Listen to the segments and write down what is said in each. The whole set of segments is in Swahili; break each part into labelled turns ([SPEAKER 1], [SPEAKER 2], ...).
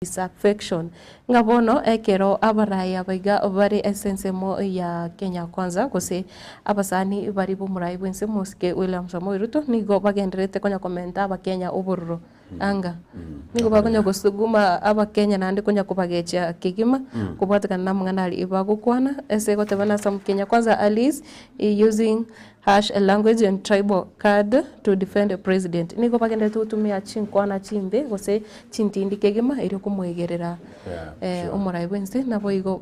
[SPEAKER 1] disaffection ngabono ekero abaraya baiga bari essence mo ya Kenya Kwanza gose abasani bari bumurai bwense muske William Samoei Ruto nigo bagenderete konya komenta abakenya ubururu anga nigo bakonya gusuguma abakenya nandi konya kubagecha kigima kubwatikana na mwanali ibagukwana ese gotebana some Kenya Kwanza allies using hash a language and tribal card to defend a president nigo bagende tutumia chinkwana chimbe gose chintindi kegima iri kumwegerera umurai bwense nabo igo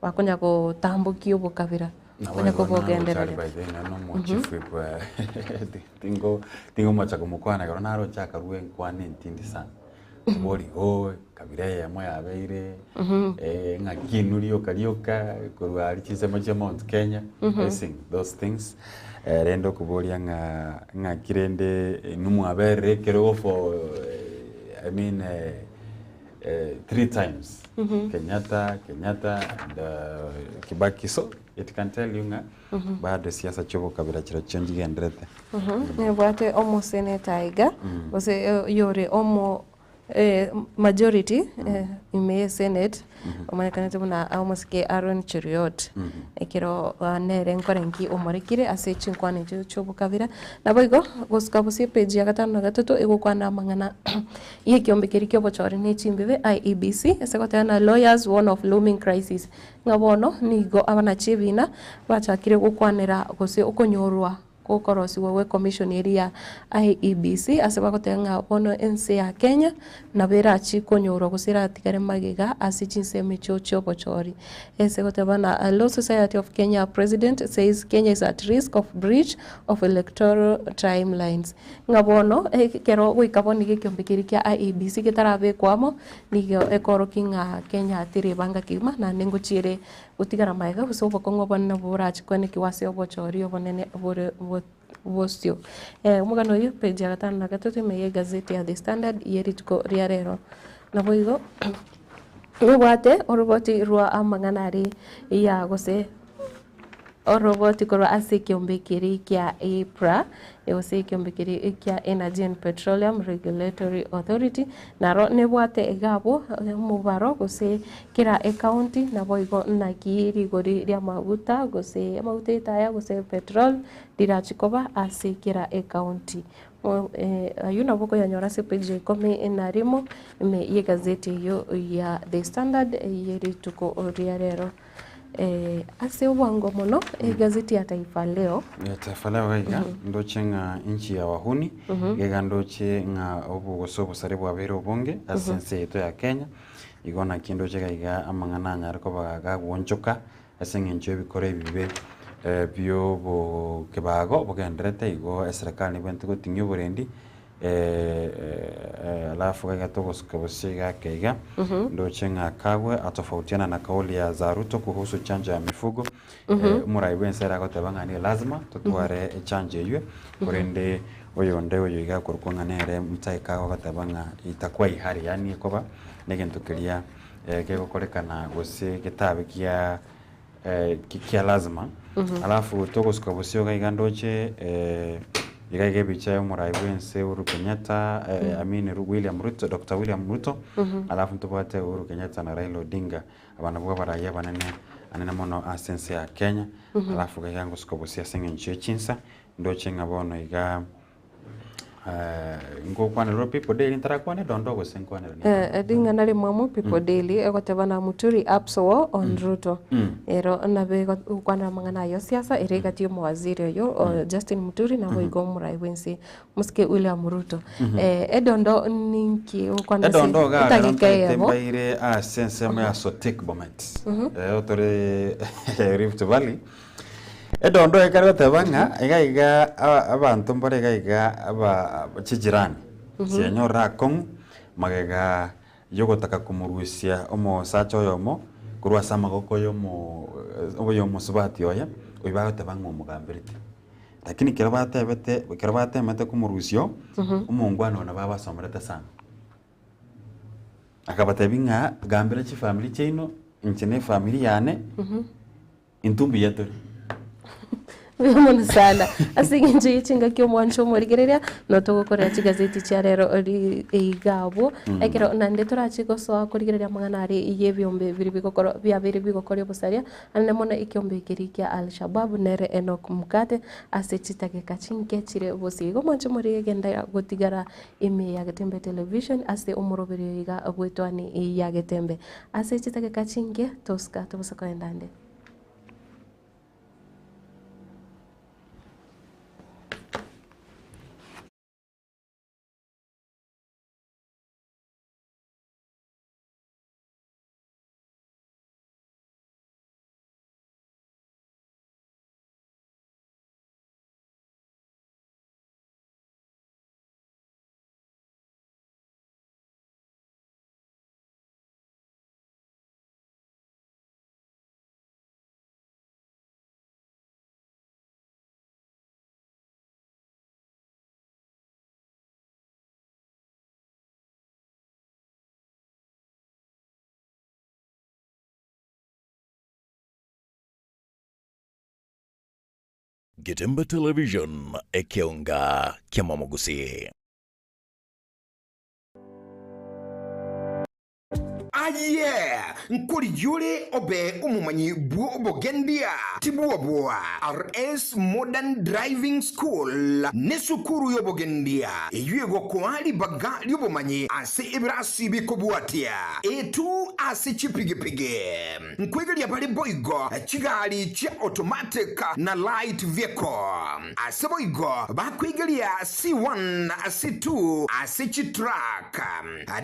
[SPEAKER 1] bakonya gutambukia ubukabira konya kubogenderera
[SPEAKER 2] tingo macha kumukwana garo naro chaka ruwe kwane ntindi sana bori ho kabira ya moya abeire ngakinuri karioka kurwari chisemo cha Mount Kenya sing those things rendo kuboria nga kirende numu abere kero for I mean 3 times Kenyatta and Kibaki, so it can tell you nga bado siasa chobo kabira chiro chonji gendrete
[SPEAKER 1] bwate omo senator iga ose yore omo majority ime senate omanekana tubuna almost ke Aaron Cheriot ekero nere nkorenki omorekire ase chinkwane chobo kabira naboigo goskabusi page ya gatano na gatatu egukwana mangana ye kiombekeri kyo bochore ne chimbibe IEBC ese gotana lawyers one of looming crisis ngabono nigo abana chibina bachakire gukwanira gose okonyorwa kokorosi wewe commission area IEBC asaba gotenga bono NC ya Kenya na bera chikonyoro gusira tikare magiga asichinseme chocho bochori ese gotebana a Law Society of Kenya president says Kenya is at risk of breach of electoral timelines ngabono kero wikaboni gikyombekiri kya IEBC gitarabe kwamo nigo ekorokinga Kenya atire banga kima na nengochire utigara maiga usobo kongo bonna burachi kwene kiwase obochori obonene bostio umugano yu page ya gatano na gatatu me gazeti ya The Standard yerituko riarero naboigo rubate oroboti rwa amanganari ya gose oroboti korwa ase kiombekiri kya EPRA ose kiombekiri kya Energy and Petroleum Regulatory Authority naro nebwate egabo mubaro gose kira county naboigo nakiri gori ria maguta gose maguta itaya gose petrol dirachikoba ase kira county ayuna boko yanyora se page kome enarimo me ye gazeti yo ya The Standard yerituko riarero ase wango mono gazeti ya Taifa Leo
[SPEAKER 2] iga ndoche nga inchi ya wahuni gega ndoche nga obu gosobo saribu abero bonge asense yeto ya Kenya igona kindoche gaiga amangana nyariko bagaga gwonchoka asenge ncho bikore bibe bio bo kebago bogendrete igo serikali bente gotinyo borendi alafu gaiga togoskabosiga keiga ndoche nga kagwe atofautiana na kauli ya Zaruto kuhusu chanjo ya mifugo murai bensera gotebanga ni lazima tutware chanjo ywe kurende oyo ndewe yiga kurukwa nere mutaika gotebanga itakwa ihari yani koba negentukiria gegokorekana gose gitabe kia lazima alafu togoskabosio gaiga ndoche igaige bicha murai bwense Uhuru Kenyatta William Ruto Dr. William Ruto alafu ntubate Uhuru Kenyatta na Raila Odinga abana bwa baraya banene mono asense ya Kenya alafu gaiga ngoskobosia senge nchie chinsa ndoche ngabono iga ngo kwana ro People Daily ntarakwane dondo go senkwane
[SPEAKER 1] dinga nale mwamu People Daily egotebana muturi apso on Ruto ero nabe kwana mangana yo siasa eregatio mwaziri yo Justin Muturi na boigo murai wense muske William Ruto edondo ninki kwana
[SPEAKER 2] edondo ga tembaire a sense mo ya sotik bomet otore Rift Valley edondo ekaro tebanga egaiga abantu mbore egaiga aba chijirani senyora kong magega yogotaka kumurusia omo sacho yomo kurwa sama goko yomo oboyomo subati oya oibaga tebanga omugambirite lakini kirabate mate kumurusio omongwana na baba somrete sana akabatebinga gambira chi family chino inchene family yane intumbi yetori
[SPEAKER 1] muno sana asinginje ichinga kyo mwancho murigereria no tugukorera kigazeti cia rero ri igabo ekero nande turachiko so kurigereria mangana ari yebyombe biri bigokoro bya biri bigokoro busaria ane mona ikyombe kirikia Al-Shabaab nere Enoch Mukate asechitake kachinke chire bosigo mwancho murigenda gotigara ime ya Getembe television ase umurobere iga bwetwani ya Getembe asechitake kachinke toska tobusako endande.
[SPEAKER 3] Getembe television ekeonga kiamamogusi.
[SPEAKER 4] Yeah, nkuri yule obe umumanyi buo bogendia tibuwa bua RS Modern Driving School nesukuru yo bogendia eyue gokwali baga yobomanyi ase ibrasi bikobuatia etu ase chipigipige nkwegeli ya pali boigo chigali chia automatic na light vehicle ase boigo bakwegeli ya C1 C2 ase chitruck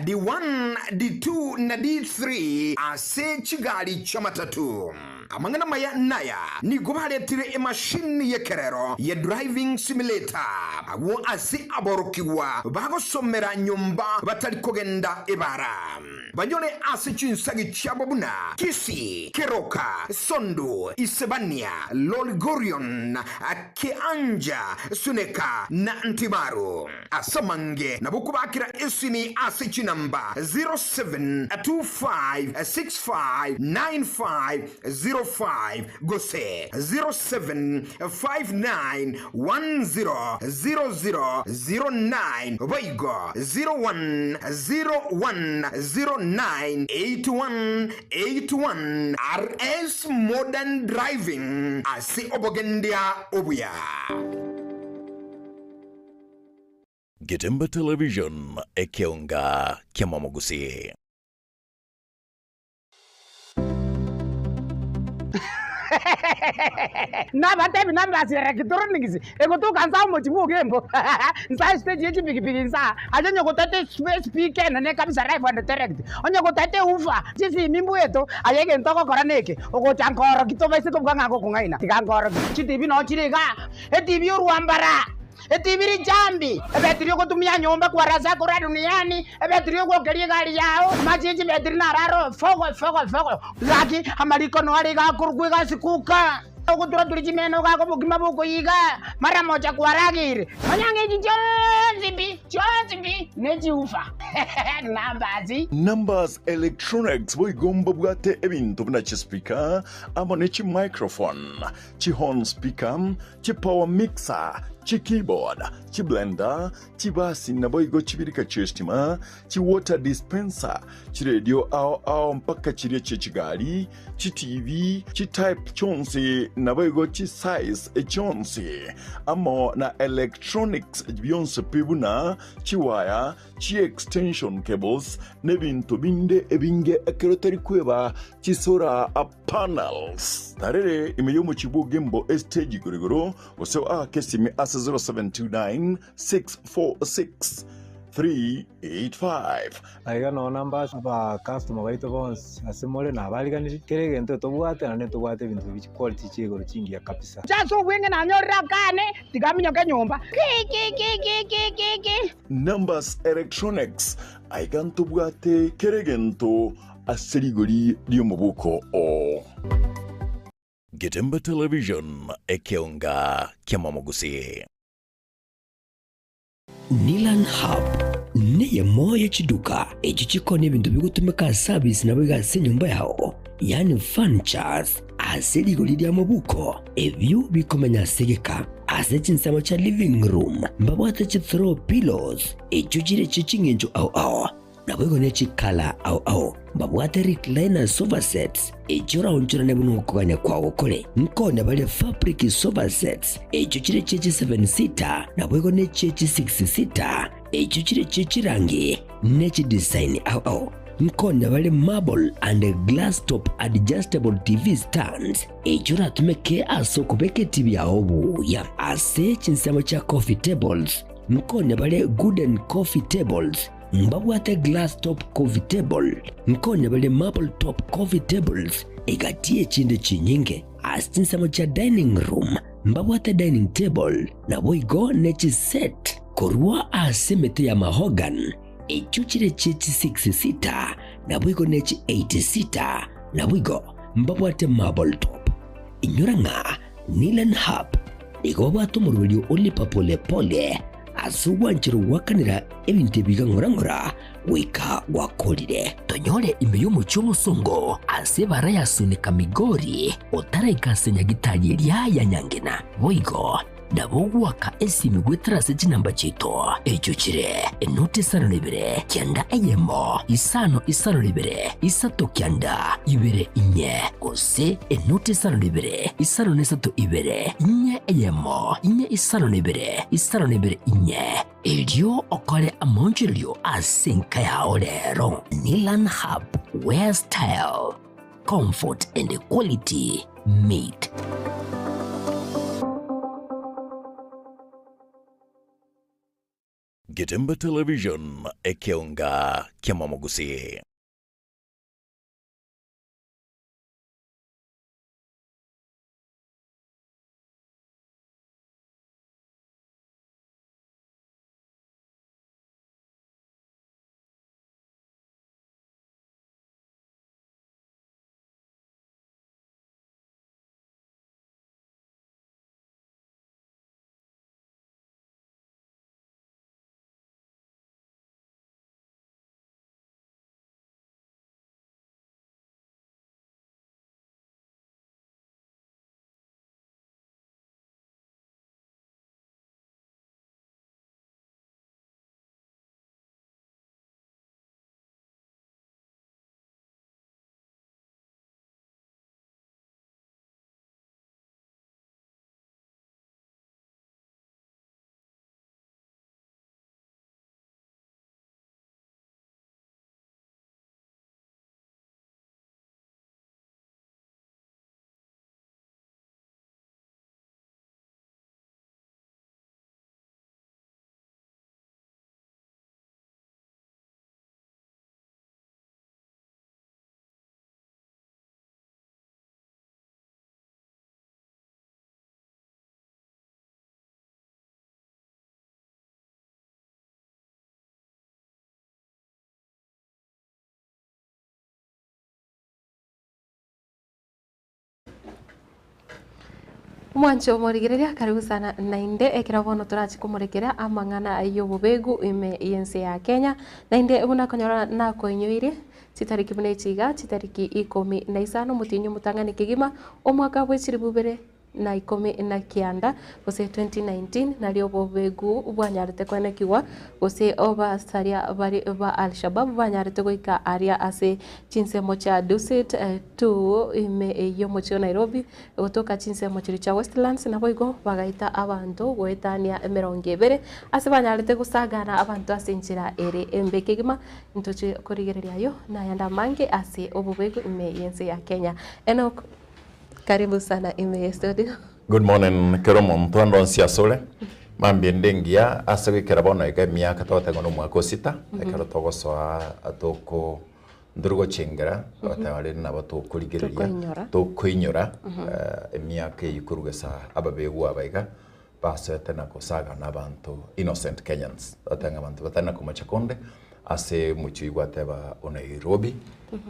[SPEAKER 4] D1 D2 na D3 ase chigali cha matatu amangana maya naya ni gobaletire machine yekerero ye driving simulator awo ase aborokiwa bagosomera nyumba batali kogenda ibara banyone ase chinsagi chabobuna Kisi Keroka Sondu Isebania Lolgorion Keanja Suneka na Ntimaru asamange na bukubakira isini ase chinamba 0725659505 gose 0759100009 Vaigo 0101098181 RS Modern Driving ase obogendia obuya.
[SPEAKER 3] Getembe television ekeonga kiamamogusi.
[SPEAKER 5] Na batebi na mbasira kitoronigizi ego kanza mo chibu gembo nsa stage yechi bigibigi nsa ajonyo kotate space pike na ne kabisa live and direct onyo kotate ufa chisi mimbu yeto ayege ntoko koraneke ogo chankoro kitobese ko bwanga ko ngaina tikankoro chitibi no chirega etibi urwambara etibiri jambi ebetiriyo kutumia nyomba kwa raza kura duniani ebetiriyo kukeria gari yao majiji betiri na raro fogo laki amaliko no ali ga kurugwe ga sikuka okutura tulijimeno ga ko bugima boko yiga mara moja kwa ragiri manyange jonzibi neji ufa
[SPEAKER 3] Numbers Electronics boigomba bwate ebintu bina speaker amone chi microphone chi horn speaker chi power mixer chi keyboard, chi blender, chi basi na boigo chibirika chestima, chi water dispenser, chi radio ao mpaka chirie chigali, chi TV, chi type chonsi na boigo chi size chonsi. Amo na electronics bionse pibuna, chi wire, chi extension cables, nebintu binde ebinge ekeroteri kweba, chi sora panels. Tarere imeyomo chibu gembo stage guriguru, oseo kesimi 0729-646-385.
[SPEAKER 6] Aiga no numbers ba customer baito bons asimole na baliganije kerege nto tobwate na netobwate bintu bichi quality chego chingia kabisa.
[SPEAKER 5] Chaso wenge na nyora kane tigaminyo kenyomba.
[SPEAKER 3] Numbers Electronics aiga ntobwate kerege nto aserigori dio mubuko o. Getembe television ekeonga kiamamogusi.
[SPEAKER 7] Nilan Hub niye moya chiduka echichiko n'ebintu bigutumika service nabo igase nyumba yao yani furnitures asili golidia mabuko ebyo bikomenya segeka ase chinsamo cha living room mbabwate chi throw pillows echujire chichingenjo au nabwego ne chikala au mbabwate recliner sofa sets echora onchora nebuno kuganya kwawo kole nkone bale fabric sofa sets echujire chechi 7 seater nabwego ne chechi 6 seater echujire chechi rangi nechi design au nkone bale marble and glass top adjustable TV stands echura tumeke asokubeke TV ya obuya ase chinsamo cha coffee tables nkone bale wooden coffee tables mbabwate glass top coffee table nkone bale marble top coffee tables egatie chinde chinyinge asinsamo cha dining room mbabwate dining table na boigo nechi set korwa asemete ya mahogan echuchire chechi 6 seater na boigo nechi 8 seater na boigo mbabwate marble top inyoranga Nilan Hub igobwato murulio olipa pole pole asuwanchiro wakanira ebintu biga ngorangora wika wakolire tonyole imeyo mucho songo asebara yasunika migori otaraikasenya gitari ya nyangena boigo ndabogwaka esimi gwetrase chinamba chito echuchire enoti sano libere kyanda eyemo isano libere isato kyanda ibere inye ose enoti sano libere isano nesato ibere inye eyemo inye isano libere inye elio okole amonjilio asenka ya olero Nilan Hub, where style, comfort and quality meet.
[SPEAKER 3] Getemba Television ekeonga kiamamogusi.
[SPEAKER 1] Mwancho morigereria karibu sana nainde ekirabono turachi kumurekerea amangana ayobubegu ime yense ya Kenya nainde una konyora na koinyoire citariki bune chiga citariki 15 mutinyo mutangani kigima omwaka bwechiri bubere na 19 gose 2019 nalio bobegu bwanyarete kwanekiwa gose oba saria bari ba Al-Shabaab bwanyarete goika aria ase chinsemo cha Dusit to ime yo mocho Nairobi gotoka chinsemo cha Westlands na boigo bagaita abantu goetania emerongevere ase banyarete gusagana abantu asenchira ere embekegima ntoche korigereria yo na yanda mange ase obubegu ime yense ya Kenya Enoch. Karibu sana ime studio.
[SPEAKER 3] Good morning, Keromo Mtondo Nsiasole. Mambiendengia asewe kerabono ega miaka tote ngono mwako sita. Ekero togo soa atoko ndrugo chingera. Watawale na bato kuligeria. Toko inyora. Miaka yukurugesa ababegu abaiga. Base tena kosaga na bantu innocent Kenyans. Atanga bantu batana kumachakonde. Ase muchu igwateba o Nairobi.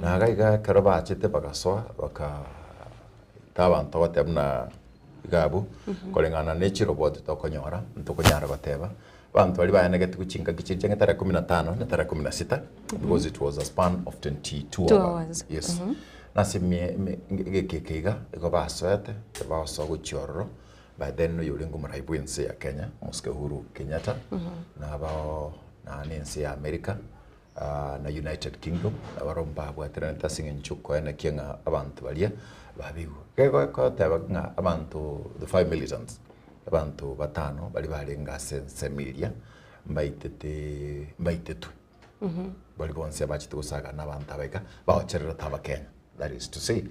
[SPEAKER 3] Na agaiga keroba achete bagasoa baka tabantu batebna gabu kolengana nature robot tokonyora ntokonyara bateba bantu bali bayanegete kuchinga gicinje ngetara 15 netara 16 because it was a span of 22 hours. Yes.
[SPEAKER 8] nasi gikikega iko basoete baso guchorro by then yulingu muraibu insi ya Kenya muske Uhuru Kenyatta na bao na nensi ya America na United Kingdom abaromba bwatera ntasingin chuko ene kenga abantu balia babigo ko teba nga abantu the 5 militants abantu batano bali balenga semilia mbaitetu bali bonse bachitu saga n'abantu abeka baocherera taba Kenya, that is to say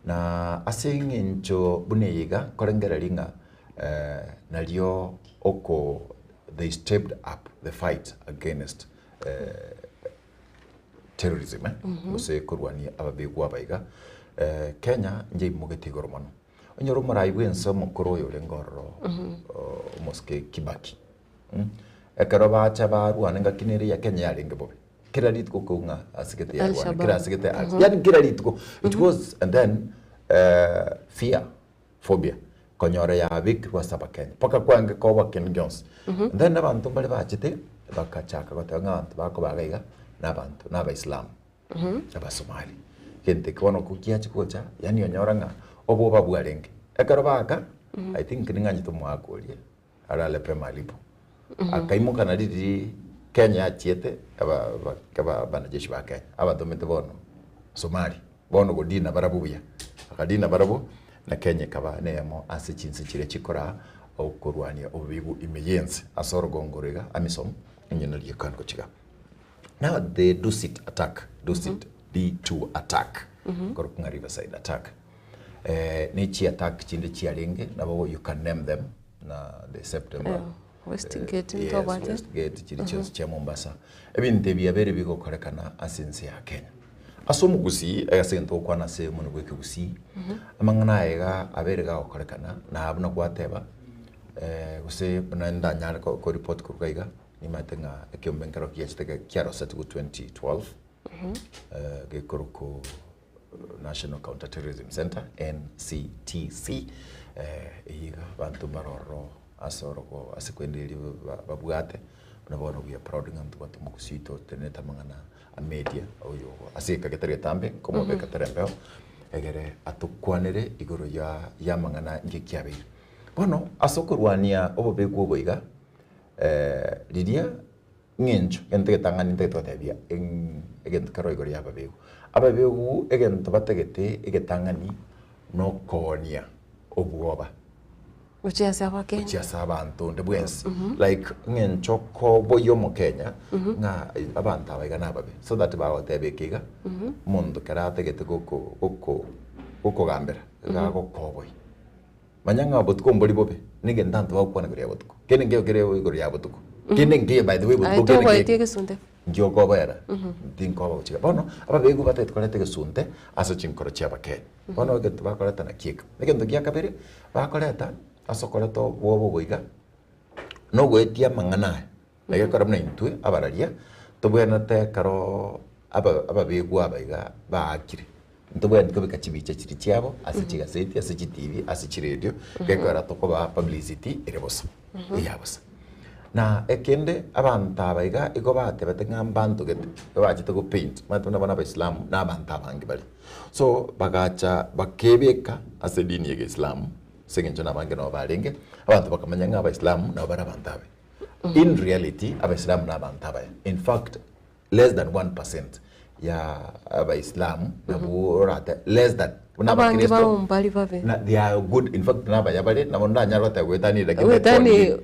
[SPEAKER 8] na asingin cho buneyiga korengera linga nalio oko they stepped up the fight against terrorism use kurwani ababigwa baiga Kenya nje mugeti goromano onyoro maraibu enso mukoro yo lengoro moske Kibaki ekaro bacha barwana ngakinere ya Kenya yalinge bobe kira ritko kunga asigete yarwana kira asigete yani kira ritko it was and then fear phobia konyora ya bikwa saba Kenya paka kwange ko baken Jones and then abantu bali bachite bakachaka batanga abantu bako bagaiga n'abantu n'abaislam n'abasomali gente kono kukia chikocha yani onyoranga obo babwarenge ekaro baka I think ninganyi to mwakolie arale pema lipo akaimuka na didi Kenya chiete aba banajeshi ba Kenya aba domete bono Somali bono godina barabuya akadina barabu na Kenya kaba nemo asichinsi chire chikora okurwania obibu imeyense asoro gongorega amisom nyina likan ko chiga. Now the Dusit attack, Dusit D2 attack, Korkunga Riverside attack. Nichi attack chinde chialinge, na you can name them na the September.
[SPEAKER 1] Westgate,
[SPEAKER 8] yes, Westgate, chirichos cha Mombasa. Ebinte bia bere bigo korekana asense ya Kenya. Asomu gusi, agasento kwa na se munugweke gusi. Amangana ega aberega korekana na abuna kwateba. Use nanda nyara ko report kurugaiga. Nimatenga ekyombengero kiachiteka kiaro satigu 2012 gekoruko National Counter-Terrorism Center NCTC iga bantu baroro asoroko asikwendeli babugate nabona we are proud ngantu bantu mukusito teneta mangana a media oyo asika ketare tambe como be ketare mbeo egere atukwanere igoro ya mangana ngikiabe bono asokurwania obobegwo boiga lidia ngencho gente tangani nte totebia egent karo igori ababegu egent bategete egetangani no konia obuoba
[SPEAKER 1] Uchia saba Kenya.
[SPEAKER 8] Uchia saba antonde bwens like ngencho ko boyo mo Kenya nga abanta baiga nababe so that ba otebekega mundo karategete goko gambera gago koboy manyanga botko mboli bobe nige ndanto bakwana gori abotko kene ngeo kere gori abotko kene ngie by the way botko kene
[SPEAKER 1] ngie tieke sunte
[SPEAKER 8] ngio gobera dinko ba chiga bono aba begu batet kolete ke sunte aso chinkoro chiaba ke bono ge to bakoleta na kiek nige ndo gia kabere bakoleta aso koleto wobo boiga no gwetia mangana nige korabna intue abararia to bwena te karo aba begu abaiga ba akire Ntobo ndiko bikachibicha chiri chiabo asichiga seti asichi TV asichi radio kekora tokoba publicity irebosa iyabosa na ekende abantu abaiga igobate batenga mbantu gete bachite go paint matuna bana ba Islam na abantu abangi bali so bagacha bakebeka asedini ye Islam sengenjo na bangi no balenge abantu bakamanya nga ba Islam na bara bantabe in reality aba Islam na bantabe in fact less than 1% ya aba Islam na burata less than
[SPEAKER 1] abangi ba umbali bave
[SPEAKER 8] they are good in fact na bayabale na munda nyarwa ta wetani like
[SPEAKER 1] wetani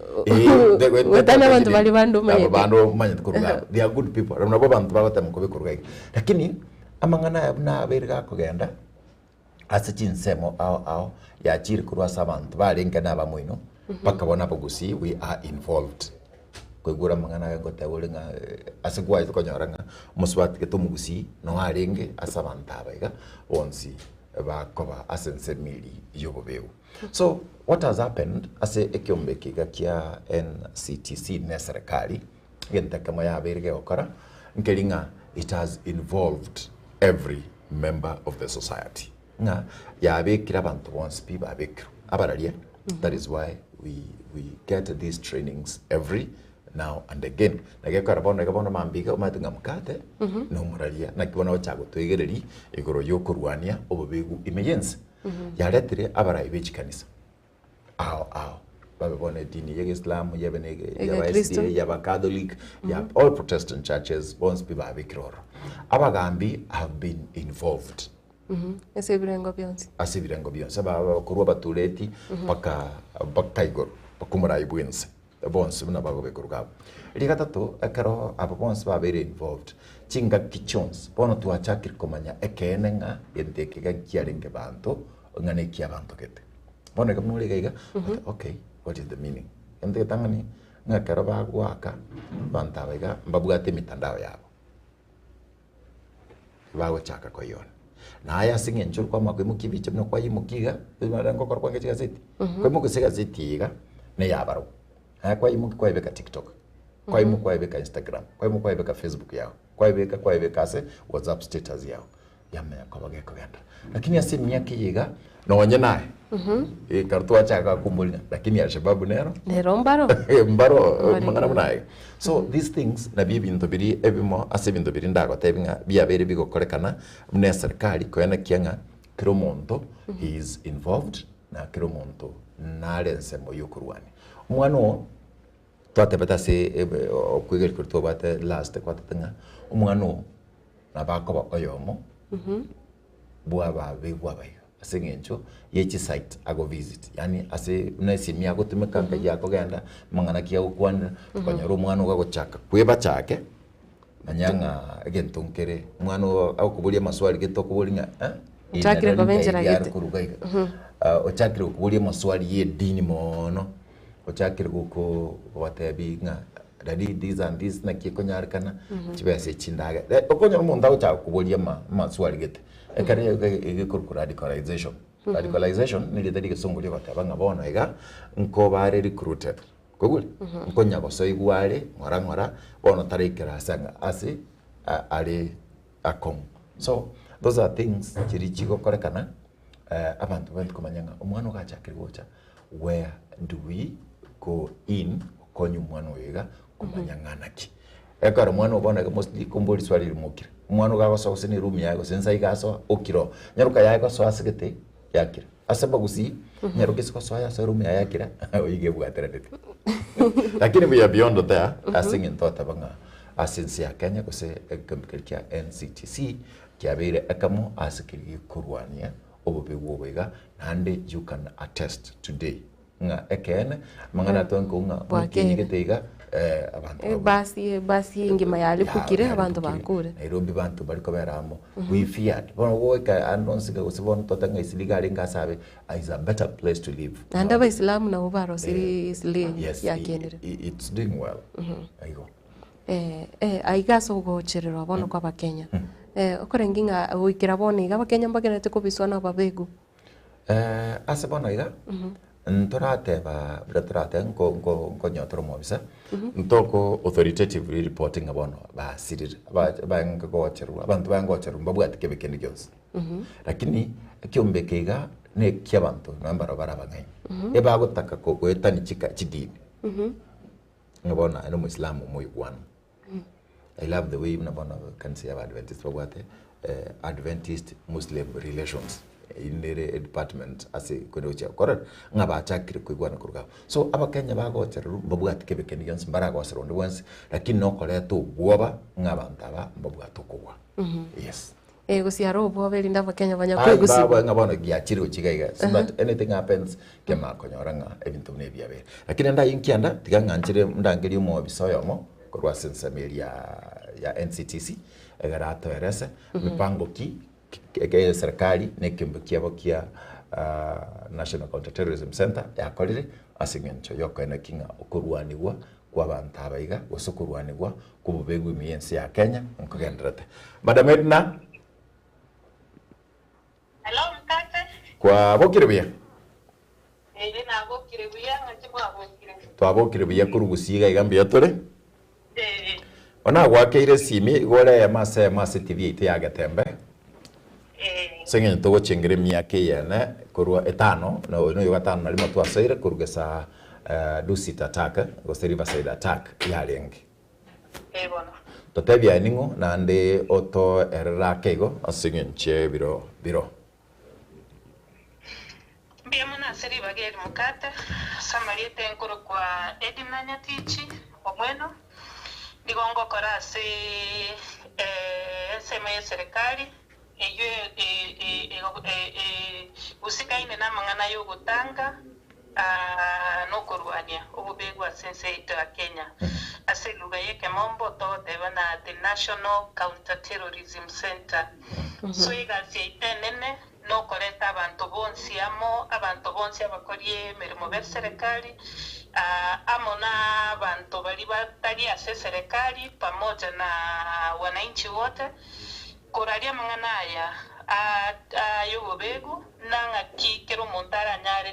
[SPEAKER 1] abantu bali bandu
[SPEAKER 8] manya kuruga they are good people na bo bantu bagota mukobe kuruga lakini amangana yabna aberga kugenda asichin semo ao ya chiri kurwa sabantu balenga na bamuino bakabona bogusi we are involved kwegura mangana yango tabulenga asigwa ikonyoranga muswati ketumugusi no arenge asabanta abaiga onsi bakoba asense mili yobobeu so what has happened ase ekyombe kia NCTC ne serikali genta kama ya berge okora nkelinga it has involved every member of the society nga ya bekira bantu once people abekira abaralia that is why we get these trainings every now and again nagekora bono mambiga umatunga mukate no muraria nakibona ochago twegereri igoro yokurwania obubegu emergency yaretire abarai bechikanisa ao babone dini ya Islam yabenege ya yaba Catholic ya all Protestant churches once be babikiroro abagambi have been involved
[SPEAKER 1] Asibirengo byonse
[SPEAKER 8] baba kurwa batuleti paka igoro bakumura ibwense bonse buna bagobe kurugabo ligatatu akaro abo bonse babere involved chinga kichons bono tuachakir komanya ekenenga yendeke gakiarenge bantu ngane kia bantu kete bono kamuli gaiga okay, what is the meaning ende tangani ngakaro bagwaka bantabega mbabwate mitandao yabo bago chaka koyona na aya singe njuru kwa magwemu kibiche no kwa yimukiga bimarango kwa ngechi gazeti kwa mu kusiga zetiga ne yabaro kwa yimu kwa ibeka TikTok kwa yimu kwa ibeka Instagram kwa yimu kwa ibeka Facebook yao kwa ibeka se WhatsApp status yao yame kwa bageko ganda lakini asi myaki yiga no onye naye kartua chaka kumulina lakini Al-Shabaab nero mbaro mangana munaye so these things na bintu biri ebimo ase bintu biri ndago tebinga byabere bigokorekana mune serikali koyana kianga kiro muntu is involved na kiro muntu narense mo yokurwani umwana twatebata se okwigeri kurto bate last kwatatanga umwana na bakoba oyomo bwaba asengencho yechi site ago visit yani ase unasi miago tumeka yako genda mangana kia ukwana tukanyoro mwana ugago chaka kweba chake manyanga gentunkere mwana au kubulia maswali geto kubulinga
[SPEAKER 1] chakire kobenjera gite
[SPEAKER 8] ochakire kubulia maswali ye dini mono ochakire guko watebinga dadi these and this na kikonyarkana chibese chindaga okonyoro munda ucha kubulia maswali gete ekare egekurukura radicalization radicalization nilitari gesongolio batabanga bono ega nko bare recruited kogule nko nyabo so igware ngora bono tarekera sanga asi ari akom so those are things chiri chigo korekana abantu bantu komanyanga umwana gachakiri gocha where do we go in konyu mwana wega komanyanga naki ekara mwana ubona ga mostly kumboli swali limukira mwana gagoso sene room yago sensa igaso okiro nyaruka yago so asigete yakira asaba gusi nyaruka siko so ya so room yakira oyige bwaterete lakini we are beyond there asingin tota banga asensi ya Kenya kose ekambikirkia NCTC kiabere akamo asikiri kurwania obobego wega and you can attest today nga ekene mangana tonko nga kinyigetega abantu
[SPEAKER 1] basi ingima yali kukire abantu bakure
[SPEAKER 8] Nairobi bantu baliko beramo we feared bono woika anonsiga usibona totanga isiligari ngasabe is a better place to live
[SPEAKER 1] and abaisilamu na ubaro seriously
[SPEAKER 8] yakendere it's doing well aigo
[SPEAKER 1] aigaso gocherero bono kwa bakenya okorenginga wikira bono iga bakenya mbagenete kubiswana babegu
[SPEAKER 8] asebona iga ntorateba bratrate nko nyotoro mobisa ntoko authoritatively reporting abono basirir bangocheru abantu bangocheru mbabwati kebekende gyose lakini kyombekega ne kyabantu nambaro barabangai eba gutaka ko kwetani chidini ngabona eno muislamu muyigwana I love the way mnabona can say about Adventist babwate Adventist Muslim relations in the department as a kudocha correct ngaba chakire kwigwana kuruga so abakenya bagocheru mbabwati kebekeni yons mbarago serondo once lakini no kole to bwoba ngaba ntaba mbabwati kugwa yes
[SPEAKER 1] gusiaro bwoba linda bakenya banya kwegusi
[SPEAKER 8] baba ngabona giachiro chigaiga so that anything happens kema konyoranga ebintu nebya be lakini nda yinkianda tiganganchire ndangeri mo bisoyomo kurwa sensameli ya NCTC egarato erese mipango ki ke serikali ne kimbukia bokia National Counter-Terrorism Center yakorire asingencho yoko ena kinga okurwanigwa kwa bantu abaiga gusukurwanigwa kububegu imiyensi ya Kenya nkugenderete Madam Edna
[SPEAKER 9] hello mkate
[SPEAKER 8] kwa bokiribia
[SPEAKER 9] na bokiribia ngachibwa bokire
[SPEAKER 8] twabokiribia kurugusiga igambia tore ona gwakeire simi gore ya mase TV ite ya Gatembe senge ntogo chengere miake yana kurwa etano no yo gatano na lima twasaire kurugesa Dusit attack go Riverside attack yalengi
[SPEAKER 9] bono
[SPEAKER 8] totebia ningo nande oto errakego asingenche biro
[SPEAKER 9] Biamuna seri bageri mukate samariete enkoro kwa Edina Nyatichi omweno digongo korase sema ya serikali usikaine na mangana yo gutanga no kurwania ububegwa sense ito ya Kenya ase lugha yake mombo to devana the National Counter Terrorism Center so igasi itenene no koreta abantu bonsi abakorie mirimo be serikali amona abantu bali batali ase serikali pamoja na wananchi wote koraria mangana haya ayobobegu nanga kikero montara nyare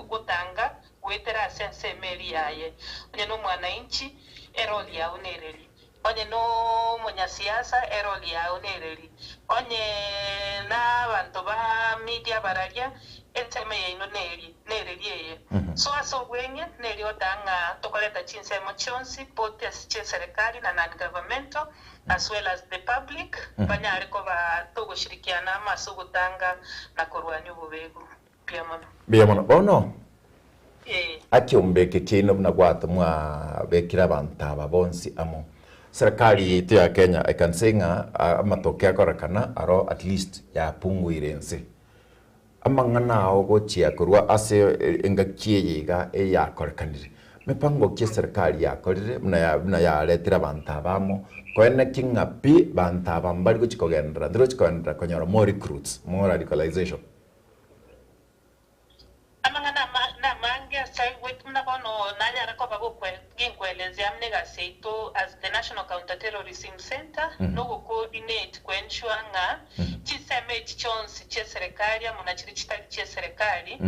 [SPEAKER 9] kutanga wetera sense meri yaye onye no mwananchi eroli ya unereri onye no munyasiasa eroli ya unereri onye na bantu ba media bararia eteme ye no nereri ye so aso gwenye neri odanga tokoleta chinsemo chonsi potes che serikali na non-governmental as well as the public banyari ko ba togoshirikiana maso gutanga na korwanyu bubego
[SPEAKER 8] biamono bono akiombeke kino na gwatu mwa bekira abantu abonsi amo serikali yetu ya Kenya ikansenga amatokea korakana aro at least ya pungu irense amangana ogochia kurwa ase engakiega ya korakanire mepango ke serikali ya korire mna ya letira abantu abamo koene kinga pi abantu abambali kuchikogendra ndiro chikogendra konyora more recruits more radicalization
[SPEAKER 9] amangana na mangia sai wetumna kono nanya rakoba bukwe ginkwelezea mnega seito as the National Counter Terrorism Center no coordinate kwensure nga chiseme chonsi che serikali amuna chiri chitali che serikali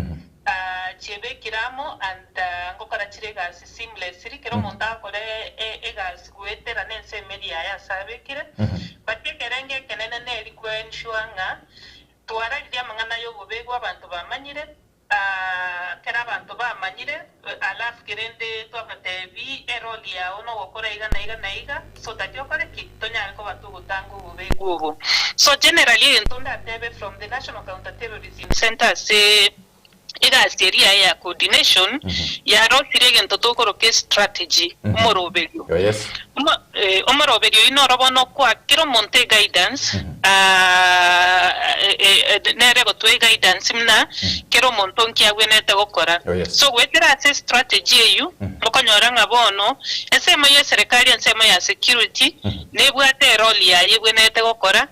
[SPEAKER 9] chebe kiramo and ngokara chirega seamless kero monta kore egas kuetera nense media ya sabekire batte kerenge kenene ne kwensure nga twara dia mangana yo bobego abantu bamanyire kera abantu bamanyire alafu kirende twabatevi eroli ya ono gukora iga so that yokore kitonya ko batugutanga ububego so generally entunda tebe from the National Counter Terrorism Center se ida seria ya coordination ya rosirege ntotokoro ke strategy umorobelio
[SPEAKER 8] yes
[SPEAKER 9] umorobelio ino robono kwa kiro monte guidance nere go twe guidance mna kiro monton kya gwenete gukora so wetera se strategy yu mukonyora ngabono ensema ya serikali ensema ya security nebwate role ya yegwenete gukora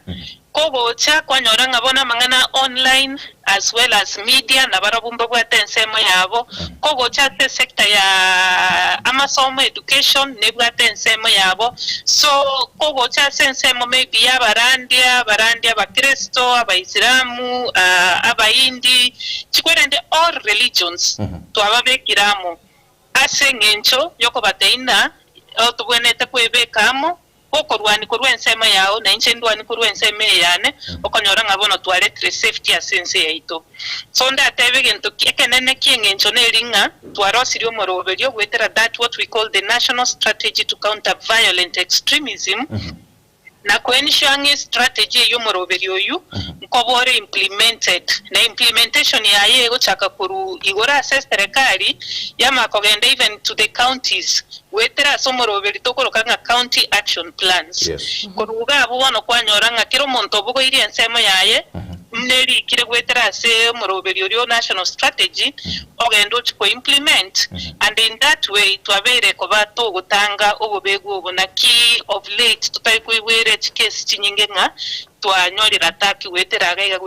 [SPEAKER 9] kogo cha kwanyora ngabona mangana online as well as media na barabumba bwate ensema yabo kogo cha se sector ya amasomo education nebwate ensema yabo so kogo cha se ensema maybe ya barandia bakristo abaisilamu abaindi chikwerende all religions to ababekiramo asengencho yoko bateina otubwenete kwebekamo okorwani kurwensema yao na inchendwani kurwensema yane okonyora ngabona tware safety asense yaito so ndatebe gento kekenene kiengencho neringa twarosirio moroberio gwetera that what we call the national strategy to counter violent extremism na kwenshwange strategy yo moroberio yu nkobore implemented na implementation ya yego chaka kuru igora serikali yama kogenda even to the counties wetera somoroberi tokorokanga county action plans kuruga abo bano kwanyora ngakiro monto bugo iri ensemo yaye mneri kire gwetera se moroberi yo national strategy ogendo chiko implement and in that way twabere ko bato gutanga obubego obona ki of late tutai kwibwere case chinyinge nga twanyorira taki wetera gaiga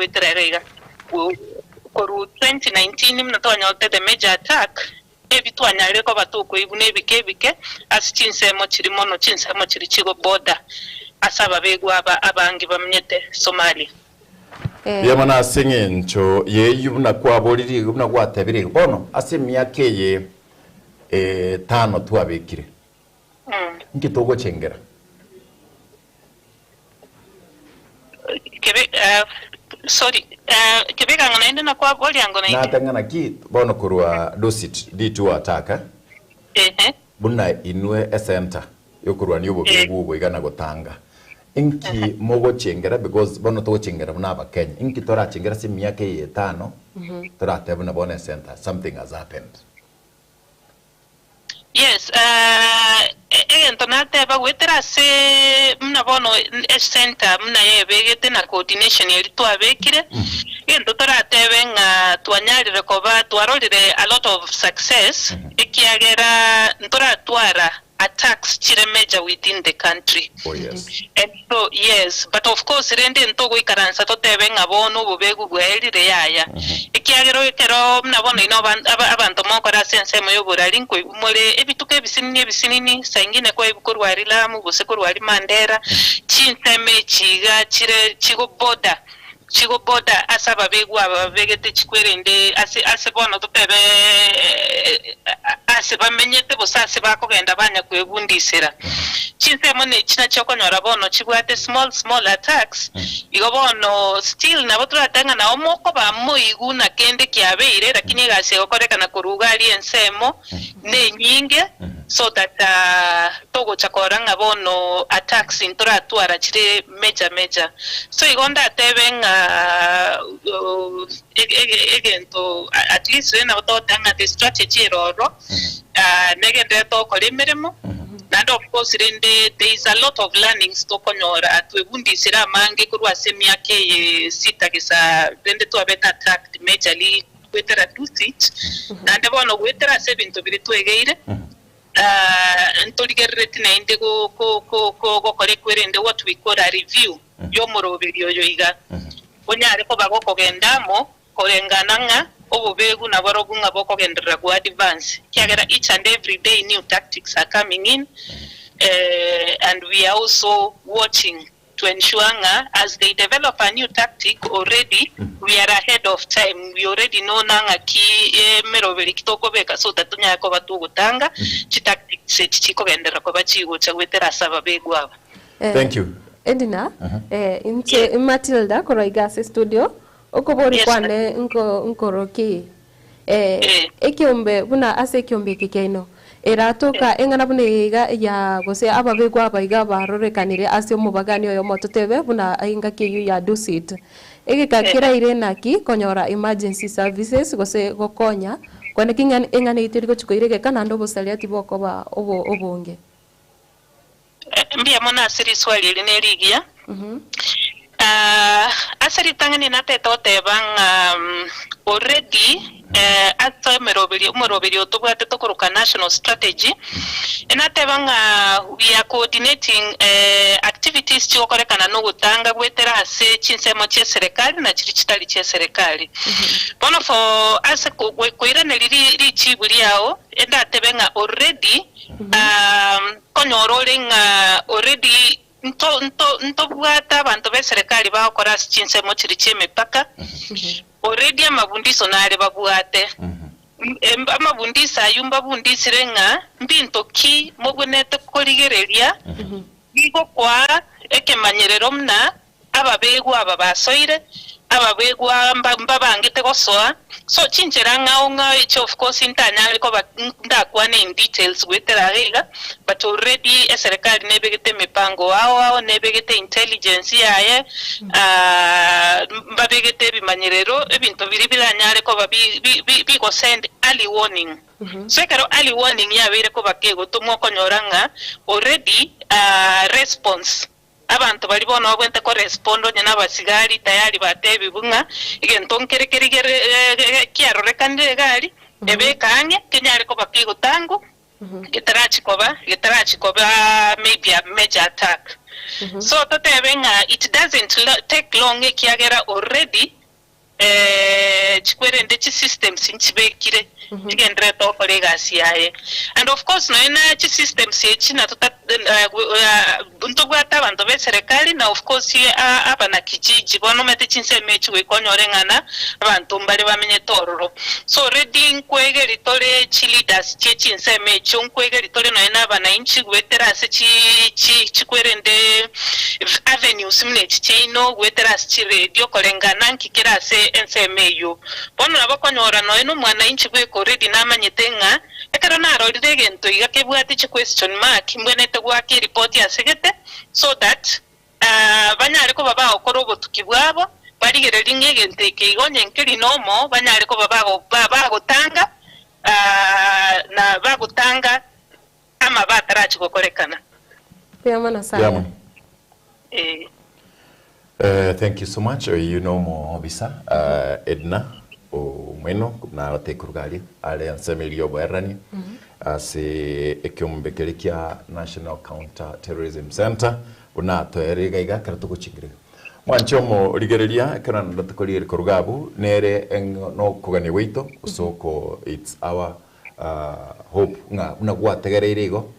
[SPEAKER 9] koru 2019 mnatwanyote the major attack ebitwanyare ko batoko ibune bikebike asichinsemo chirimono chinsemo chiri chigo border asaba begwa abangi bamnyete Somalia
[SPEAKER 8] yamana sengencho ye yubuna kwa boliri yubuna kwa tabiri bono asemia keye tano twabekire ngitogo chengera
[SPEAKER 9] kebe sorry kibika ngana inde na kwa boli yango na inde
[SPEAKER 8] na tengana ki bono kurwa dosit D2 ataka buna inwe center yokurwa ni ubo igana gotanga inki mogo chengera because bono to chengera buna ba Kenya inki tora chengera si miaka 5 tora tebuna bona center something has happened.
[SPEAKER 9] Yes, entonate ba wetera se mna bono center mna yebegete na coordination yeli twabekire ento toratebe nga twanyarire koba twarolire a lot of success ikiagera ntoratwara attacks chire major within the country.
[SPEAKER 8] Oh yes.
[SPEAKER 9] And so yes, but of course rende ntogo ikaransa totebe nga bono bubegu gwelire yaya ikiagero ikero mna bono ino abantu mokora sense moyo burali nko mole ebituke ebisinini sangine ko ebikorwari lamu gusekorwari Mandera chinseme chiga chire chigo boda asaba begwa ababegete chikwerende ase bono totebe ase bamenyete bosase bakogenda banya kwebundisira chinsemo ne china chokonyora bono chibwate small attacks igo bono still nabo turatanga na omoko bamuigu na kende kyabeire lakini gase okorekana kurugali ensemo ne nyinge so that togo chakoranga bono attacks intora tuara chire major so igonda tebenga egento at least when tanga the strategy roro negende to kolemeremo and of course there is a lot of learnings to konyora twebundisira mange kurwa semia ke sita kisa rende to abeta attacked majorly wetera tusit and bono wetera 7 to biri twegeire ntoligerete na inde go kore kwerende what we call a review yo moroberi yo iga onyare ko bagoko gendamo korengananga obubegu na borogu ngaboko gendera ku advance kiagera each and every day new tactics are coming in and we are also watching to ensure as they develop a new tactic already we are ahead of time. We already know nanga ki meroberi kitoko beka so that tunya ko batugutanga chi tactics chiko gendera ko bachigo chagwetera saba begwa.
[SPEAKER 8] Thank you.
[SPEAKER 1] Edina inche Matilda koroiga studio okobori kwane nkoroki ekiombe buna ase kiombe kikeino eratoka engana buniga ya gose ababegwa abaiga barorekanire asio mubagani oyo mototebe buna ainga kiyu ya dusit egikakira irena ki konyora emergency services gose gokonya kwane kinga engana itiriko chikoirege kana ndo bosalia tiboko ba obonge
[SPEAKER 9] mbia mona asiri swali linerigia asiri tangani nate tote bang already ata merobiri otobwate tokoruka national strategy enate bang we are coordinating activities chikokorekana no gutanga gwetera ase chinsemo che serikali na chirichitali che serikali bono for ase koirane riri chiburi yao endate benga already konyorolenga already nto bwata abantu be serikali bakora chinsemo chiri chemepaka already amabundiso nare babwate amabundisa ayumba bundisirenga mbinto ki mogunete korigereria bigo kwa ekemanyerero mna ababegwa ababasoire ababegwa mbabangete gosoa so chincheranga onga each of course intanya ariko ndakwane in details weteraga but already serikali nebegete mipango wao nebegete intelligence yaye mbabegete bimanyerero ebintu biri biranyare ko bigo send early warning so kero early warning yabere ko bakego tumwokonyoranga already response abantu bali bono bwente ko respondo nyana basigari tayari batebi bunga igento nkerekerigere kiarore kande gari ebe kanye kenyare ko bakigo tango getarachi koba maybe a major attack so totebenga it doesn't take long kiagera already chikwere ndechi systems inchibekire igendre to kolegasi yaye and of course no ina chi systems echi na ntugwata abantu be serikali na of course abana kijiji bono mete chinseme chiwe konyorengana abantu mbali bamenye tororo so reading kwege litole chi leaders chinseme kwege litole no ena bana inchi gwetera se chikwerende avenues mne chino gwetera se radio kolengana nkikira se nseme yo bono abakonyora no eno mwana inchi gwe ko ready namanyetenga ekara naro ligento igakebwati chi question mark mbwenete gwaki report ya segete so that banyare ko baba okoro obutuki bwabo barigere lingegente kigonye nkiri nomo banyare ko baba gutanga na bagutanga ama batarachi kokorekana
[SPEAKER 1] piyamana sana
[SPEAKER 8] thank you so much you know mo obisa Edna umweno na tekurgali ale ansemelio bwerani ase ekyombekerekia National Counter Terrorism Center unato erega karatu kuchingire mwanchomo ligerelia kana ndatukoliere korugabu nere no kugani wito soko it's our hope nga unagwategereire igo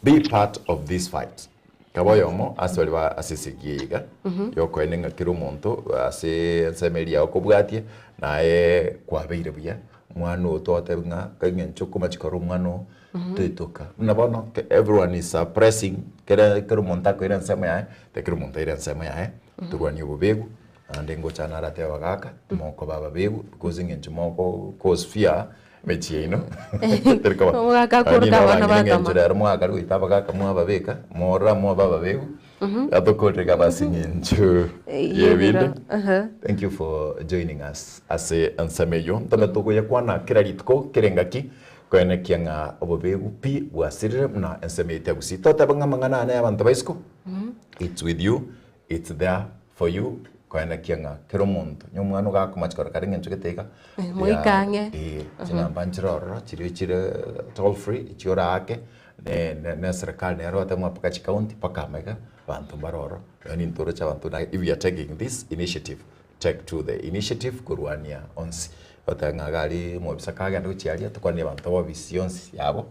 [SPEAKER 8] be part of this fight kaboyomo aswaliba asisigiga yoko enenga kirumonto ase nsemelia okobwatie nae kwabeire buya mwana otote nga kanyencho kumachikoro mwano tuitoka nabona everyone is pressing kera kirumonta ko iransema yae te kirumonta iransema yae tugwani ububegu ndengo chana rate wagaka moko baba begu because ngencho moko cause fear mechieno terko
[SPEAKER 1] mwaka kurda wana baka
[SPEAKER 8] ngencho mwaka ruitaba kaka mwababeka mora mwababa begu atokore kabasi ngencho yebinde thank you for joining us ase ansameyo tametoko yakwana kiraritko kirengaki kwene kianga obobegu pi wasirire na ansamete gusito tabanga mangana na abantu baisko it's with you it's there for you kwene kianga kiromonto nyomwana gakumachikora karengencho keteka
[SPEAKER 1] muikange
[SPEAKER 8] china banchiroro chire toll free chiora ake ne serikali ne rote mwapaka county paka mega bantu baroro yani ntoro cha bantu na if you are taking this initiative take to the initiative kurwania onsi otanga gali mwabisa kaga ndo chialia tukwane bantu wa visionsi yabo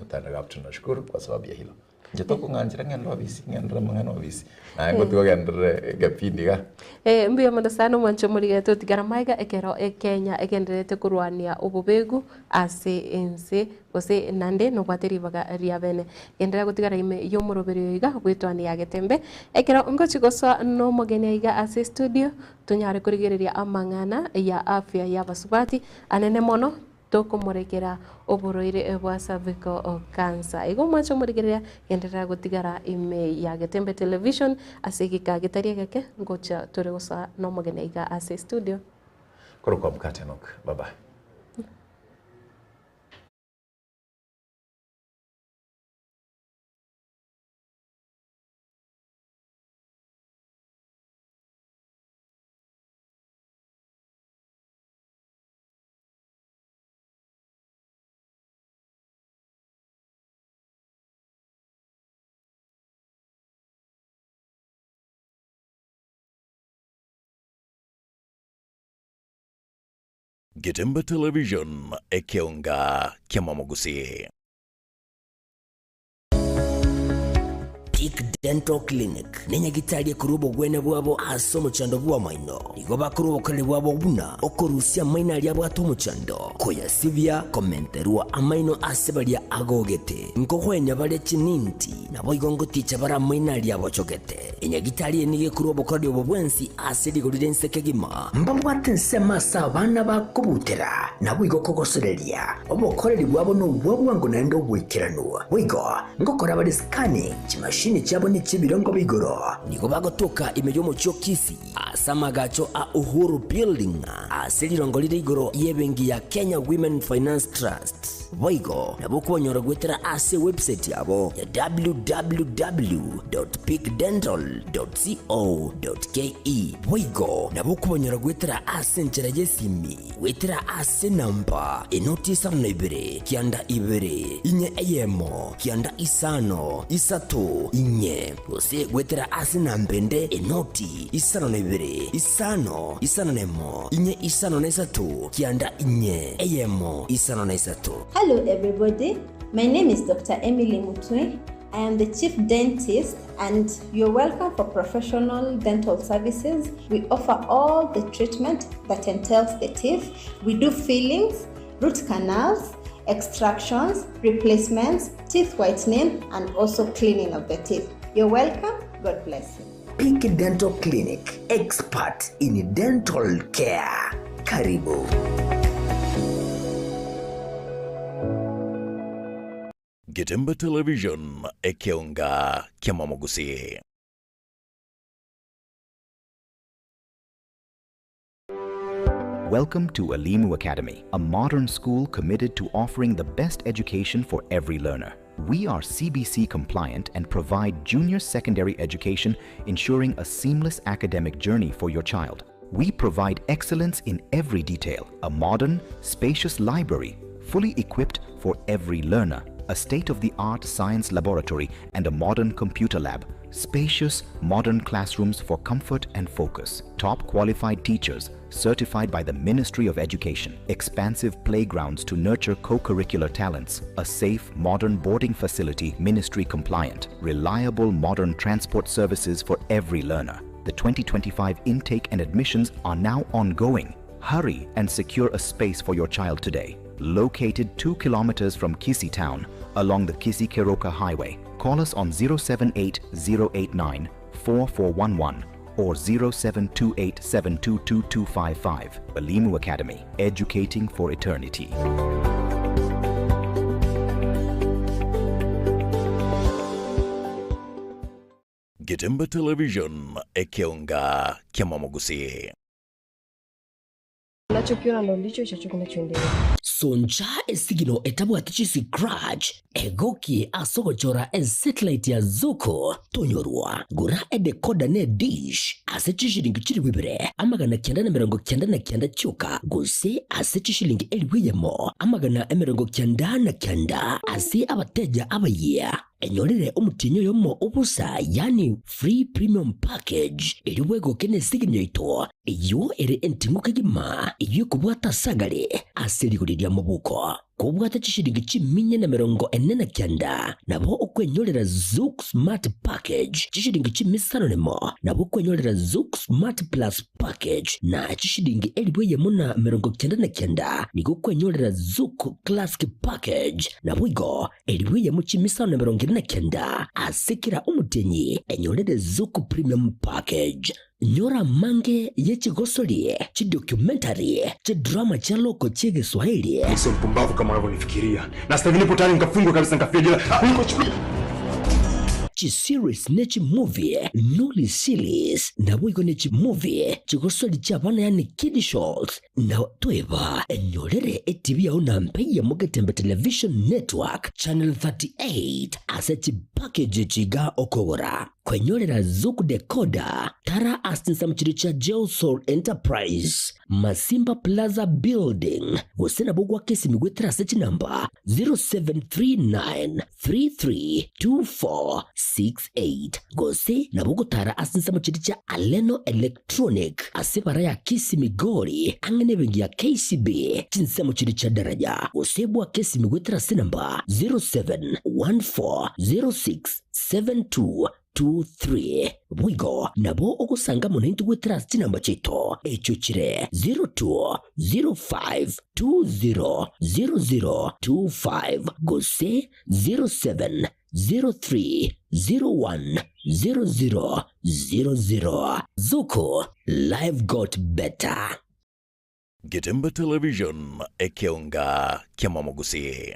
[SPEAKER 8] atanga tunashukuru kwa sababu ya hilo jetoko nganjira ngendo wabisi ngendo mangano wabisi na ngo tuwa ngendre gapindiga
[SPEAKER 1] mbio mandasano mwancho murigeto tigara maiga ekero Kenya egenderete kurwania ububegu ase ense ose nande no kwateri baga riabene gendera gutigara ime yo murobero iga gwitwani ya getembe ekero ngo chigoso no mogene iga ase studio tunyare kurigereria amangana ya afya ya basubati anene mono toko morekera oboroire bwa cervical cancer igo mwacho murigereria gendera gutigara ime ya getembe television ase gika gitaria geke ngocha tore gosa no mogene iga ase studio
[SPEAKER 8] koroko mkate nok bye bye.
[SPEAKER 3] Getembe Television ekeonga kiamamogusi.
[SPEAKER 7] Peak Dental Clinic nenya gitalie kurubo gwene bwabo aso muchando bwa maino nigo bakurubo kale bwabo buna okorusia maina lya bwato muchando koya sivya komenterua amaino asebalia agogete nkohwenya bale chininti nabo igongo ticha bara maina lya bochogete enya gitalie nige kurubo kale bwensi asedi goldense kegima mbambwate sema sabana bakobutera nabo igo kogosereria obokoreri bwabo no bwabwango nando bwikiranwa wigo ngokora bale scanning chimashini chabo ni chibirongo bigoro nigo bagotoka imeyo mucho kisi asamagacho a Uhuru Building asilirongo lire igoro yebengi ya Kenya Women Finance Trust Boigo nabo kubonyora gwetera ase website yabo ya www.peakdental.co.ke Boigo nabo kubonyora gwetera ase nchera yesimi wetera ase namba enoti sana ibere kianda ibere inye eyemo kianda isano isato inye ose gwetera ase nambende enoti isano na ibere isano nemo inye isano na isato kianda inye eyemo isano na isato.
[SPEAKER 10] Hello everybody, my name is Dr. Emily Mutwe. I am the chief dentist, and you're welcome for professional dental services. We offer all the treatment that entails the teeth. We do fillings, root canals, extractions, replacements, teeth whitening, and also cleaning of the teeth. You're welcome. God bless you.
[SPEAKER 7] Peak Dental Clinic, expert in dental care. Karibu.
[SPEAKER 3] Gitemba Television ekeonga kiamamogusi.
[SPEAKER 11] Welcome to Elimu Academy, a modern school committed to offering the best education for every learner. We are CBC compliant and provide junior secondary education, ensuring a seamless academic journey for your child. We provide excellence in every detail, a modern, spacious library, fully equipped for every learner, a state-of-the-art science laboratory and a modern computer lab, spacious, modern classrooms for comfort and focus, top qualified teachers certified by the Ministry of Education, expansive playgrounds to nurture co-curricular talents, a safe, modern boarding facility ministry compliant, reliable modern transport services for every learner. The 2025 intake and admissions are now ongoing. Hurry and secure a space for your child today. Located 2 kilometers from Kisii town along the Kisii-Keroka highway. Call us on 078-089-4411 or 0728-722-255. Elimu Academy, educating for eternity.
[SPEAKER 3] Gitemba Television ekeonga kiamamogusi.
[SPEAKER 1] Unachokiona ndo ndicho hicho kinachoendelea.
[SPEAKER 7] Soncha esigino etabwatichi scratch egoki asogochora satellite ya Zuku tonyorwa gura decoder ne dish asechishilingi chiri wibire amagana 999 cyuka guse asechishilingi eliwiyemo amagana 999 ase abateja abaye enyorere umutinyo yomo ubusa yani free premium package eliwego kene siginyo ito iyo ere entinguka gima iyo kubwata sagale aselikulirya mubuko kubwata chishilingi chiminye na 49 nabo okwenyorera Zuku Smart Package chishilingi chimisano nemo nabo okwenyorera Zuku Smart Plus Package na chishilingi eliweye muna 99 niko kwenyorera Zuku Classic Package nabo igo eliweye muchimisano na 49 asikira umutenyi enyorere Zuku Premium Package. Nyora mange yechigosoli chidocumentary chidrama cha loko chege Swahili.
[SPEAKER 12] Sio mpumbavu kama unavyonifikiria. Na sasa hivi nipo tayari nikafungwa kabisa nikafia jela.
[SPEAKER 7] Series nechi movie nuli series na wigo nechi movie chigosoli chabana yani Kid Shows na tweba enyorere TV ya unampeya Mugetembe Television Network Channel 38 asechi package chiga okogora kwenyorera Zuku decoder tara asinsa mchiricha Geosoul Enterprise Masimba Plaza Building usena bugwa kesi migwetra sechi namba 0739332468 gose na bugu tara asinsa mchiricha Aleno Electronic asebara ya Kisi Migori angene bengi ya KCB chinsa mchiricha daraja usebwa kesi migwetra senamba 0714067223 Bwigo nabo okusanga munaintu wetrust namba chito echuchire 0205200025 gose 0703010000. Zuku, life got better.
[SPEAKER 3] Gitemba Television ekeonga kiamamogusi.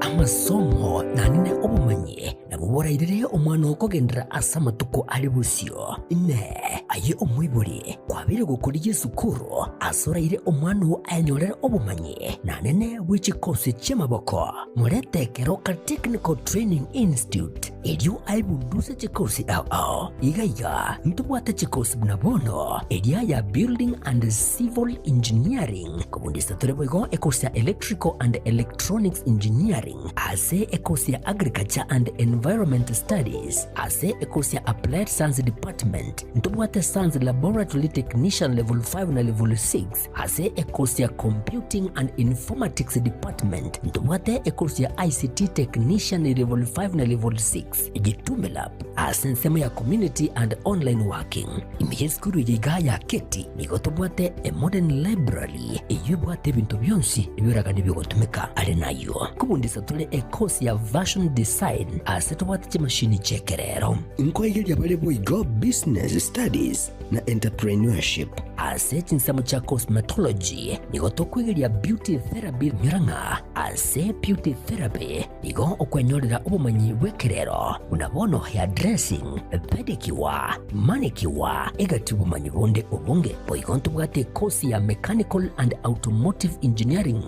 [SPEAKER 7] Amasomo nanine obumanyi nabuborairire omwana okogendera asama tuko alibusio ne aye omwibuli kwabire gukuriye sukuru asoraire omwana ayanyorera obumanyi nanene wichikosi cy'amaboko murete Keroka Technical Training Institute elio aibunduse chikosi ao igaya ntubwate chikosi bunabono elia ya Building and Civil Engineering kubundisa tureboigo ekosi ya Electrical and Electronics Engineering ase ekosia agriculture and environment studies, ase ekosia applied science department, ntobwate science laboratory technician level 5 na level 6, ase ekosia computing and informatics department, ntobwate ekosia ICT technician level 5 na level 6, Gitumelab ase nsema ya community and online working. Imiyeskuru yiga ya keti nigotobwate a modern library eyubwate bintu byonsi ebiragani bigotumika ali nayo. Kubundisa tule ekosi ya version design ase tobwate chimashini chekerero. Inkoigeria bale boigo business studies na entrepreneurship ase chinsamo cha cosmetology nigotokwigeria beauty therapy miranga ase beauty therapy nigo okwenyorera ubumanyi bwekerero unabono hair dressing pedicure manicure egati ubumanyi bonde obunge boigonto bwate kosi ya mechanical and automotive engineering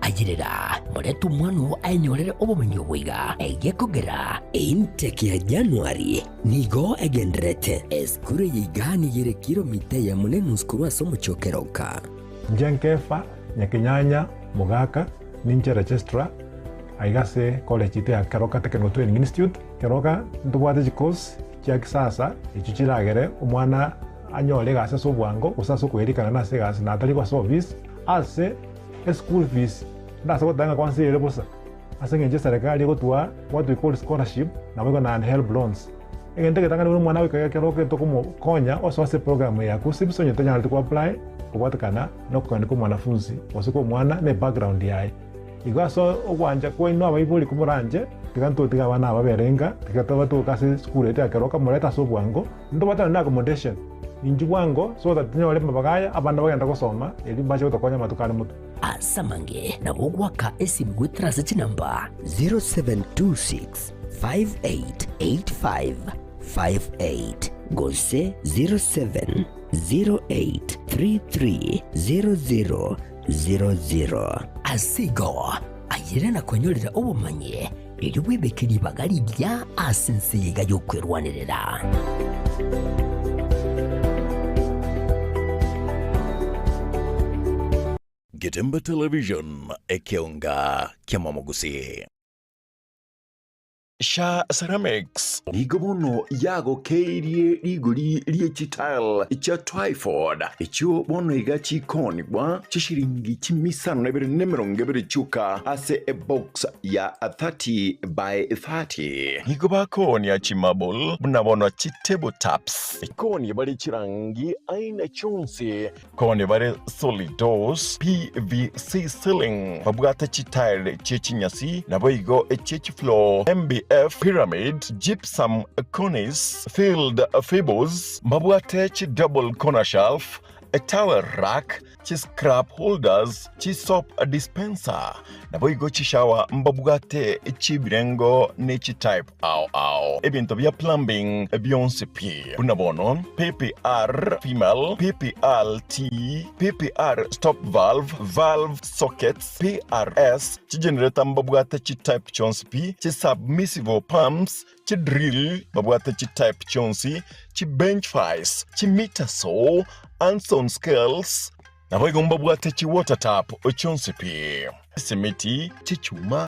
[SPEAKER 7] agirira moretu mwanu ainyorere ubumanyi bwiga egekogera intake ya January nigo egendrete eskure yigani yere kilomita ya munenu skuru asomo chokeroka
[SPEAKER 13] Njenkefa Nyakinyanya Mugaka Ninja Registrar aigase college ite ya Keroka Technical Training Institute Keroka ndubwate course kya kisasa ichuchiragere umwana anyole gase sobwango usaso kwerikana na se gase natali kwa service ase school fees ndasa kutanga kwansi ile bosa ase ngenje serikali gotwa what we call scholarship na wego na help loans egente ketanga ni mwana wika Keroka to como konya oso ase program ya kusibisonye tanya alikuwa apply kubatakana no kwandika mwanafunzi wasiko mwana ne background yae igaso ogwanja kwino abayibuli kumuranje tikanto tiga bana ababerenga tikataba to kasi school ete Keroka mureta sobwango ndo batana na accommodation injwango so that nyole mabagaya abana bagenda gusoma eli baje utakonya matukali mutu
[SPEAKER 7] asamange na bogwaka esimgwitra seti number 0726 588558 gose 07 08330000 asigo ayirena kwenyorera obumanye ili wibekiri bagari lya asensiga yokwerwanirira.
[SPEAKER 3] Getemba Television ekionga kiamamogusi. Sha Ceramics nigobono yago keirie rigori riechitile cha Twyford icho bono igachi konibwa chishiringi chimisano nebere nemerongebere chuka ase a box ya 30 by 30 nigoba koni ya chimabul bunabono chitable taps koni bari chirangi aina chonse koni bari solid doors PVC ceiling babugata chitile chechinyasi naboigo echechi floor MBF pyramid gypsum cornice filled fables mabwate double corner shelf a towel rack chi scrap holders chi soap dispenser naboigo chi shower mbabugate chi birengo ne chi type au ebinto bya plumbing beyonce p bunabono PPR female PPRT PPR stop valve sockets PRS chi generator mbabugate chi type chonsi p chi submersible pumps chi drill mbabugate chi type chonsi chi bench vise chi meter saw Anson scales na boigo mbabwate chi water tap ochonsipi simiti chichuma